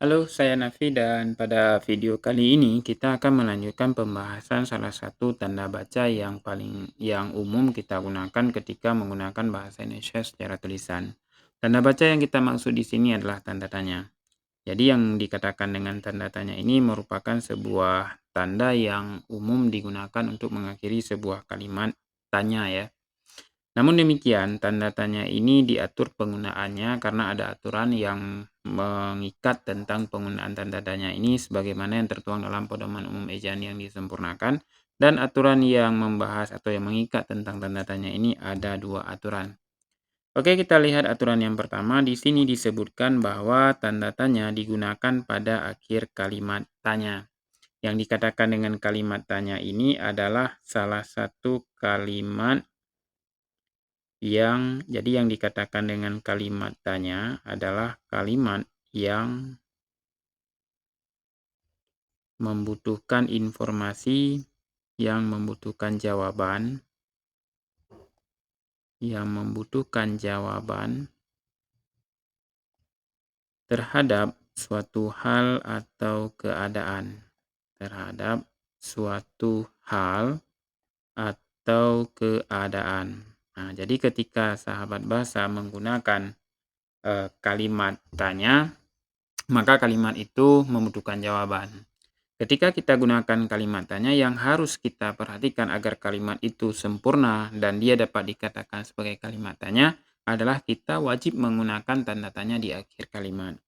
Halo, saya Nafi dan pada video kali ini kita akan melanjutkan pembahasan salah satu tanda baca yang umum kita gunakan ketika menggunakan bahasa Indonesia secara tulisan. Tanda baca yang kita maksud di sini adalah tanda tanya. Jadi yang dikatakan dengan tanda tanya ini merupakan sebuah tanda yang umum digunakan untuk mengakhiri sebuah kalimat tanya ya. Namun demikian, tanda tanya ini diatur penggunaannya karena ada aturan yang mengikat tentang penggunaan tanda tanya ini sebagaimana yang tertuang dalam Pedoman Umum Ejaan yang disempurnakan, dan aturan yang membahas atau yang mengikat tentang tanda tanya ini ada dua aturan. Oke, kita lihat aturan yang pertama. Di sini disebutkan bahwa tanda tanya digunakan pada akhir kalimat tanya. Yang dikatakan dengan kalimat tanya ini adalah salah satu kalimat yang dikatakan dengan kalimat tanya adalah kalimat yang membutuhkan informasi, yang membutuhkan jawaban terhadap suatu hal atau keadaan. Terhadap suatu hal atau keadaan. Nah, jadi ketika sahabat bahasa menggunakan kalimat tanya, maka kalimat itu membutuhkan jawaban. Ketika kita gunakan kalimat tanya, yang harus kita perhatikan agar kalimat itu sempurna dan dia dapat dikatakan sebagai kalimat tanya adalah kita wajib menggunakan tanda tanya di akhir kalimat.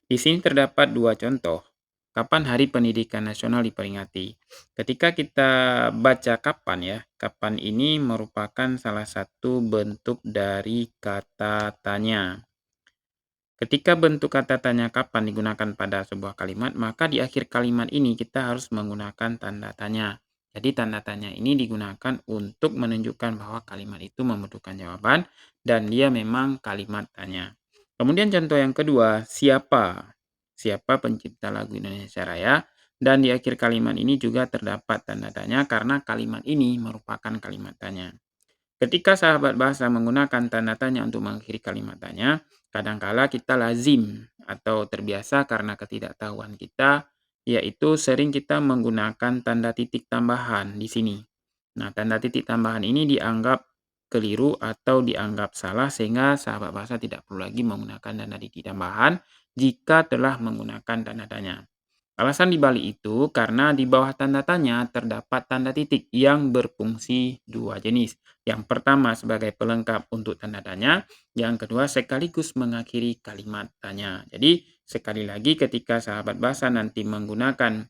Di sini terdapat dua contoh. Kapan Hari Pendidikan Nasional diperingati? Ketika kita baca kapan ya, kapan ini merupakan salah satu bentuk dari kata tanya. Ketika bentuk kata tanya kapan digunakan pada sebuah kalimat, maka di akhir kalimat ini kita harus menggunakan tanda tanya. Jadi tanda tanya ini digunakan untuk menunjukkan bahwa kalimat itu membutuhkan jawaban dan dia memang kalimat tanya. Kemudian contoh yang kedua, siapa? Siapa pencipta lagu Indonesia Raya? Dan di akhir kalimat ini juga terdapat tanda tanya karena kalimat ini merupakan kalimat tanya. Ketika sahabat bahasa menggunakan tanda tanya untuk mengakhiri kalimat tanya, kadangkala kita lazim atau terbiasa karena ketidaktahuan kita, yaitu sering kita menggunakan tanda titik tambahan di sini. Nah, tanda titik tambahan ini dianggap keliru atau dianggap salah sehingga sahabat bahasa tidak perlu lagi menggunakan tanda titik tambahan jika telah menggunakan tanda tanya. Alasan dibalik itu karena di bawah tanda tanya terdapat tanda titik yang berfungsi dua jenis. Yang pertama sebagai pelengkap untuk tanda tanya, yang kedua sekaligus mengakhiri kalimat tanya. Jadi sekali lagi ketika sahabat bahasa nanti menggunakan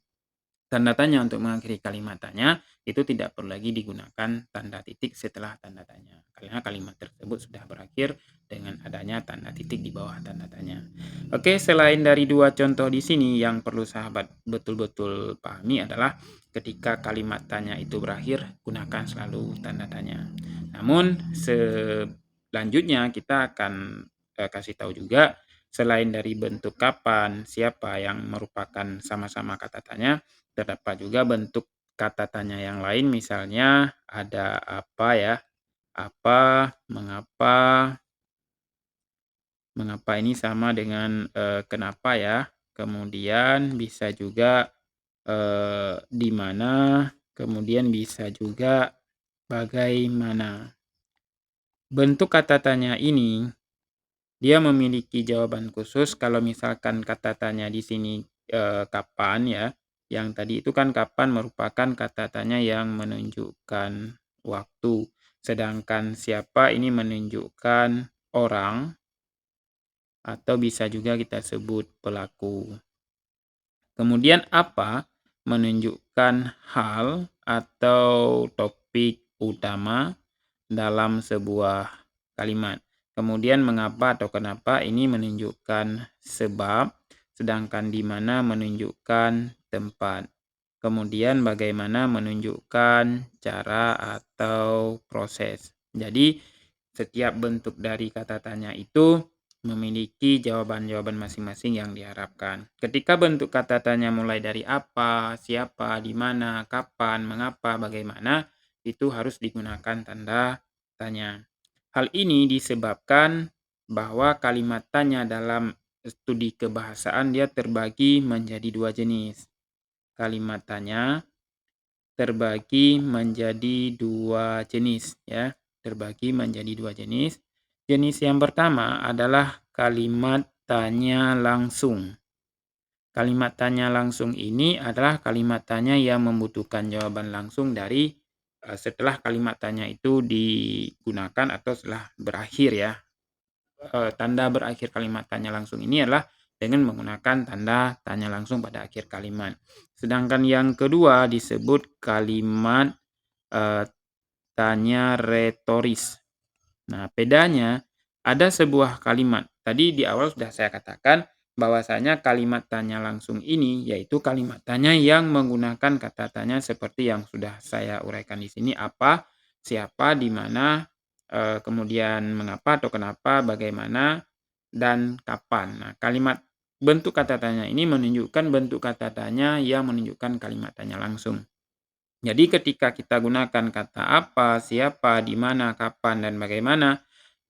tanda tanya untuk mengakhiri kalimat tanya, itu tidak perlu lagi digunakan tanda titik setelah tanda tanya. Karena kalimat tersebut sudah berakhir dengan adanya tanda titik di bawah tanda tanya. Oke, selain dari dua contoh di sini, yang perlu sahabat betul-betul pahami adalah ketika kalimat tanya itu berakhir, gunakan selalu tanda tanya. Namun, selanjutnya kita akan kasih tahu juga, selain dari bentuk kapan, siapa yang merupakan sama-sama kata tanya, terdapat juga bentuk kata tanya yang lain, misalnya ada apa ya, apa, mengapa, mengapa ini sama dengan kenapa ya. Kemudian bisa juga di mana, kemudian bisa juga bagaimana. Bentuk kata tanya ini dia memiliki jawaban khusus kalau misalkan kata tanya di sini kapan ya. Yang tadi itu kan kapan merupakan kata tanya yang menunjukkan waktu. Sedangkan siapa ini menunjukkan orang atau bisa juga kita sebut pelaku. Kemudian apa menunjukkan hal atau topik utama dalam sebuah kalimat. Kemudian mengapa atau kenapa ini menunjukkan sebab, sedangkan di mana menunjukkan tempat. Kemudian bagaimana menunjukkan cara atau proses. Jadi setiap bentuk dari kata tanya itu memiliki jawaban-jawaban masing-masing yang diharapkan. Ketika bentuk kata tanya mulai dari apa, siapa, di mana, kapan, mengapa, bagaimana, itu harus digunakan tanda tanya. Hal ini disebabkan bahwa kalimat tanya dalam studi kebahasaan dia terbagi menjadi dua jenis. Kalimat tanya terbagi menjadi dua jenis ya, terbagi menjadi dua jenis. Jenis yang pertama adalah kalimat tanya langsung. Kalimat tanya langsung ini adalah kalimat tanya yang membutuhkan jawaban langsung dari setelah kalimat tanya itu digunakan atau setelah berakhir ya. Tanda berakhir kalimat tanya langsung ini adalah dengan menggunakan tanda tanya langsung pada akhir kalimat. Sedangkan yang kedua disebut kalimat eh, tanya retoris. Nah, bedanya ada sebuah kalimat. Tadi di awal sudah saya katakan bahwasanya kalimat tanya langsung ini yaitu kalimat tanya yang menggunakan kata tanya seperti yang sudah saya uraikan di sini apa, siapa, di mana, kemudian mengapa atau kenapa, bagaimana, dan kapan. Nah, kalimat bentuk kata tanya ini menunjukkan bentuk kata tanya yang menunjukkan kalimat tanya langsung. Jadi ketika kita gunakan kata apa, siapa, di mana, kapan, dan bagaimana,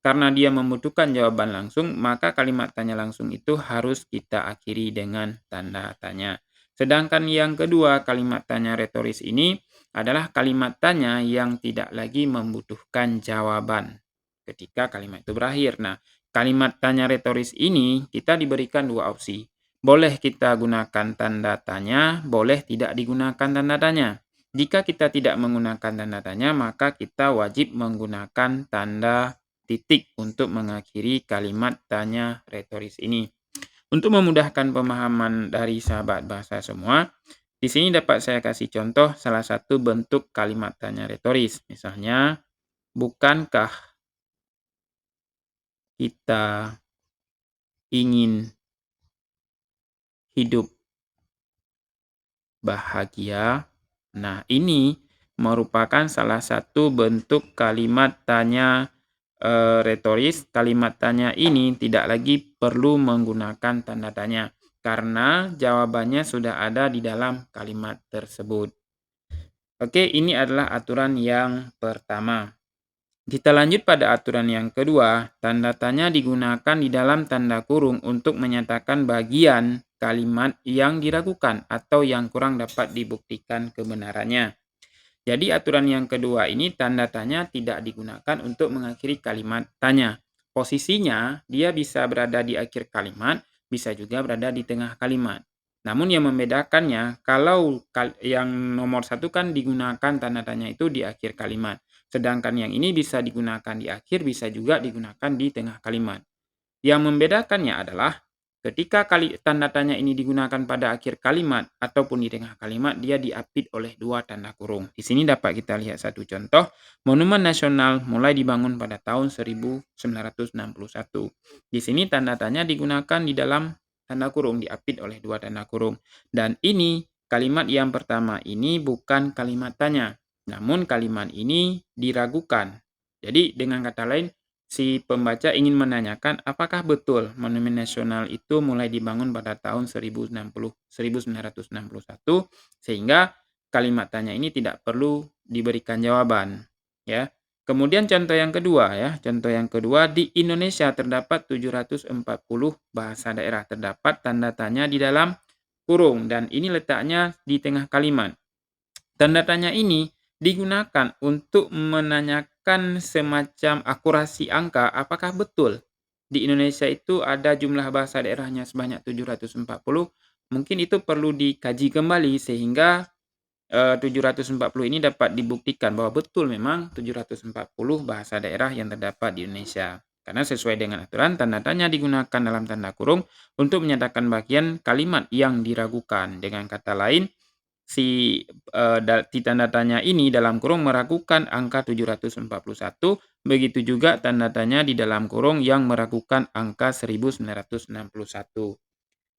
karena dia membutuhkan jawaban langsung, maka kalimat tanya langsung itu harus kita akhiri dengan tanda tanya. Sedangkan yang kedua, kalimat tanya retoris ini adalah kalimat tanya yang tidak lagi membutuhkan jawaban ketika kalimat itu berakhir. Nah, kalimat tanya retoris ini kita diberikan dua opsi. Boleh kita gunakan tanda tanya, boleh tidak digunakan tanda tanya. Jika kita tidak menggunakan tanda tanya, maka kita wajib menggunakan tanda titik untuk mengakhiri kalimat tanya retoris ini. Untuk memudahkan pemahaman dari sahabat bahasa semua, di sini dapat saya kasih contoh salah satu bentuk kalimat tanya retoris. Misalnya, bukankah kita ingin hidup bahagia? Nah, ini merupakan salah satu bentuk kalimat tanya retoris. Kalimat tanya ini tidak lagi perlu menggunakan tanda tanya karena jawabannya sudah ada di dalam kalimat tersebut. Oke, ini adalah aturan yang pertama. Kita lanjut pada aturan yang kedua. Tanda tanya digunakan di dalam tanda kurung untuk menyatakan bagian kalimat yang diragukan atau yang kurang dapat dibuktikan kebenarannya. Jadi aturan yang kedua ini tanda tanya tidak digunakan untuk mengakhiri kalimat tanya. Posisinya dia bisa berada di akhir kalimat, bisa juga berada di tengah kalimat. Namun yang membedakannya, kalau yang nomor satu kan digunakan tanda tanya itu di akhir kalimat. Sedangkan yang ini bisa digunakan di akhir, bisa juga digunakan di tengah kalimat. Yang membedakannya adalah ketika tanda tanya ini digunakan pada akhir kalimat ataupun di tengah kalimat, dia diapit oleh dua tanda kurung. Di sini dapat kita lihat satu contoh, Monumen Nasional mulai dibangun pada tahun 1961. Di sini tanda tanya digunakan di dalam tanda kurung, diapit oleh dua tanda kurung. Dan ini kalimat yang pertama ini bukan kalimat tanya, namun kalimat ini diragukan. Jadi dengan kata lain, si pembaca ingin menanyakan apakah betul Monumen Nasional itu mulai dibangun pada tahun 1961 sehingga kalimat tanya ini tidak perlu diberikan jawaban ya. Kemudian contoh yang kedua ya, contoh yang kedua di Indonesia terdapat 740 bahasa daerah, terdapat tanda tanya di dalam kurung dan ini letaknya di tengah kalimat. Tanda tanya ini digunakan untuk menanyakan semacam akurasi angka, apakah betul di Indonesia itu ada jumlah bahasa daerahnya sebanyak 740? Mungkin itu perlu dikaji kembali sehingga 740 ini dapat dibuktikan bahwa betul memang 740 bahasa daerah yang terdapat di Indonesia. Karena sesuai dengan aturan, tanda tanya digunakan dalam tanda kurung untuk menyatakan bagian kalimat yang diragukan. Dengan kata lain, di tanda tanya ini dalam kurung meragukan angka 741, begitu juga tanda tanya di dalam kurung yang meragukan angka 1961.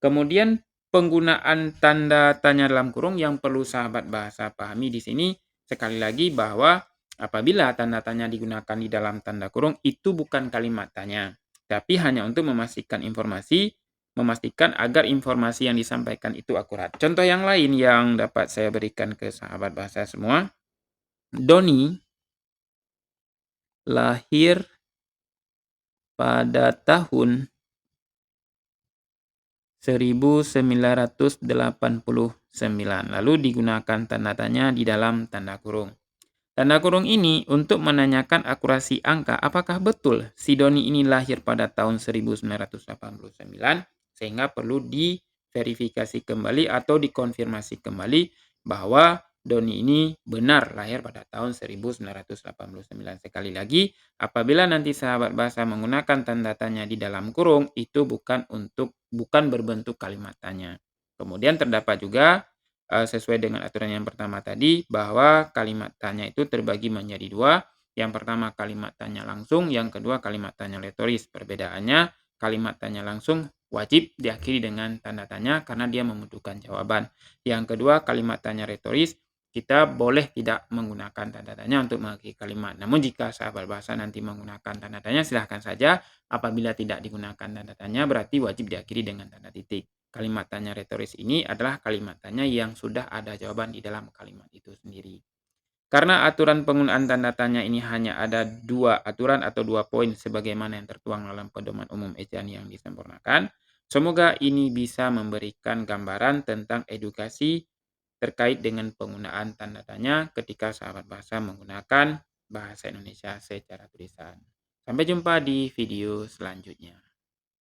Kemudian penggunaan tanda tanya dalam kurung yang perlu sahabat bahasa pahami di sini sekali lagi bahwa apabila tanda tanya digunakan di dalam tanda kurung itu bukan kalimat tanya, tapi hanya untuk memastikan agar informasi yang disampaikan itu akurat. Contoh yang lain yang dapat saya berikan ke sahabat bahasa semua, Doni lahir pada tahun 1989. Lalu digunakan tanda tanya di dalam tanda kurung. Tanda kurung ini untuk menanyakan akurasi angka, apakah betul si Doni ini lahir pada tahun 1989, sehingga perlu diverifikasi kembali atau dikonfirmasi kembali bahwa Doni ini benar lahir pada tahun 1989. Sekali lagi, apabila nanti sahabat bahasa menggunakan tanda tanya di dalam kurung, itu bukan berbentuk kalimat tanya. Kemudian terdapat juga sesuai dengan aturan yang pertama tadi, bahwa kalimat tanya itu terbagi menjadi dua. Yang pertama kalimat tanya langsung, yang kedua kalimat tanya retoris. Perbedaannya, kalimat tanya langsung wajib diakhiri dengan tanda tanya karena dia membutuhkan jawaban. Yang kedua kalimat tanya retoris, kita boleh tidak menggunakan tanda tanya untuk mengakhiri kalimat. Namun jika sahabat bahasa nanti menggunakan tanda tanya, silahkan saja. Apabila tidak digunakan tanda tanya, berarti wajib diakhiri dengan tanda titik. Kalimat tanya retoris ini adalah kalimat tanya yang sudah ada jawaban di dalam kalimat itu sendiri. Karena aturan penggunaan tanda tanya ini hanya ada dua aturan atau 2 poin sebagaimana yang tertuang dalam Pedoman Umum Ejaan yang disempurnakan, semoga ini bisa memberikan gambaran tentang edukasi terkait dengan penggunaan tanda tanya ketika sahabat bahasa menggunakan bahasa Indonesia secara tulisan. Sampai jumpa di video selanjutnya.